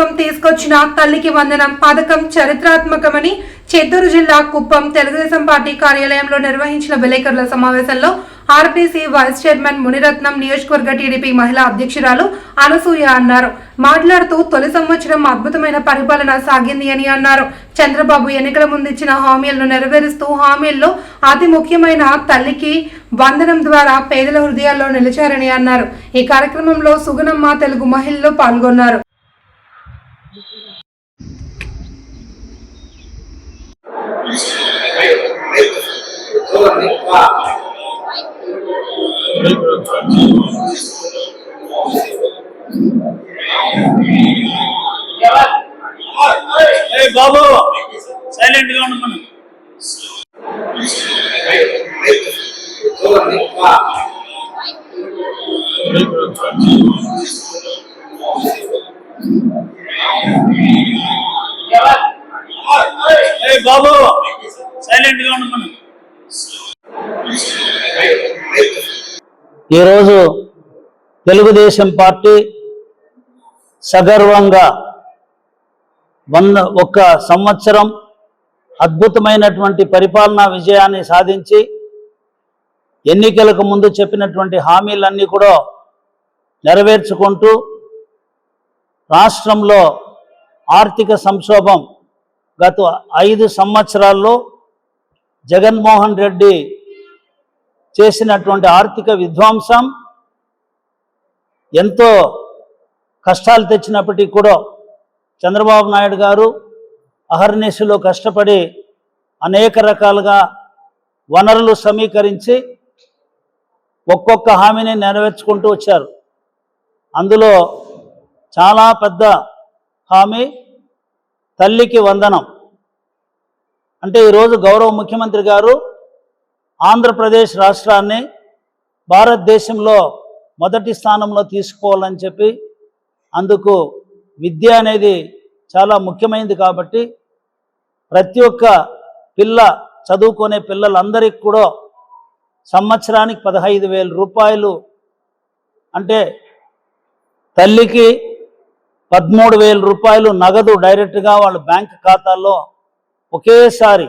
ప్రభుత్వం తీసుకొచ్చిన తల్లికి వందనం పథకం చరిత్రాత్మకమని చిత్తూరు జిల్లా కుప్పం తెలుగుదేశం పార్టీ కార్యాలయంలో నిర్వహించిన విలేకరుల సమావేశంలో ఆర్పీసీ వైస్ చైర్మన్ మునిరత్నం, నియోజకవర్గ టీడీపీ మహిళా అధ్యక్షురాలు అనసూయ అన్నారు. మాట్లాడుతూ తొలి సంవత్సరం అద్భుతమైన పరిపాలన సాగింది అని అన్నారు. చంద్రబాబు ఎన్నికల ముందు ఇచ్చిన హామీలను నెరవేరుస్తూ హామీల్లో అతి ముఖ్యమైన తల్లికి వందనం ద్వారా పేదల హృదయాల్లో నిలిచారని అన్నారు. ఈ కార్యక్రమంలో సుగుణమ్మ తెలుగు మహిళలు పాల్గొన్నారు. బాబు సైలెంట్ గా ఉండమను. బాబు సైలెంట్ గా ఉండమను. ఈరోజు తెలుగుదేశం పార్టీ సగర్వంగా ఒక్క సంవత్సరం అద్భుతమైనటువంటి పరిపాలనా విజయాన్ని సాధించి ఎన్నికలకు ముందు చెప్పినటువంటి హామీలన్నీ కూడా నెరవేర్చుకుంటూ రాష్ట్రంలో ఆర్థిక సంక్షోభం గత 5 సంవత్సరాల్లో జగన్మోహన్ రెడ్డి చేసినటువంటి ఆర్థిక విధ్వంసం ఎంతో కష్టాలు తెచ్చినప్పటికీ కూడా చంద్రబాబు నాయుడు గారు అహర్నిశలో కష్టపడి అనేక రకాలుగా వనరులు సమీకరించి ఒక్కొక్క హామీని నెరవేర్చుకుంటూ వచ్చారు. అందులో చాలా పెద్ద హామీ తల్లికి వందనం. అంటే ఈరోజు గౌరవ ముఖ్యమంత్రి గారు ఆంధ్రప్రదేశ్ రాష్ట్రాన్ని భారతదేశంలో మొదటి స్థానంలో తీసుకోవాలని చెప్పి, అందుకు విద్య అనేది చాలా ముఖ్యమైనది కాబట్టి ప్రతి ఒక్క చదువుకునే పిల్లలందరికీ కూడా సంవత్సరానికి 15,000 రూపాయలు, అంటే తల్లికి 13,000 రూపాయలు నగదు డైరెక్ట్గా వాళ్ళ బ్యాంక్ ఖాతాల్లో ఒకేసారి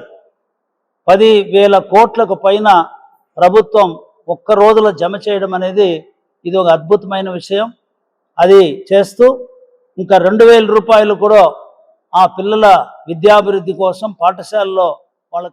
10,000 కోట్లకు పైన ప్రభుత్వం ఒక్క రోజులో జమ చేయడం అనేది ఇది ఒక అద్భుతమైన విషయం. అది చేస్తూ ఇంకా 2,000 రూపాయలు కూడా ఆ పిల్లల విద్యాభివృద్ధి కోసం పాఠశాలలో వాళ్ళ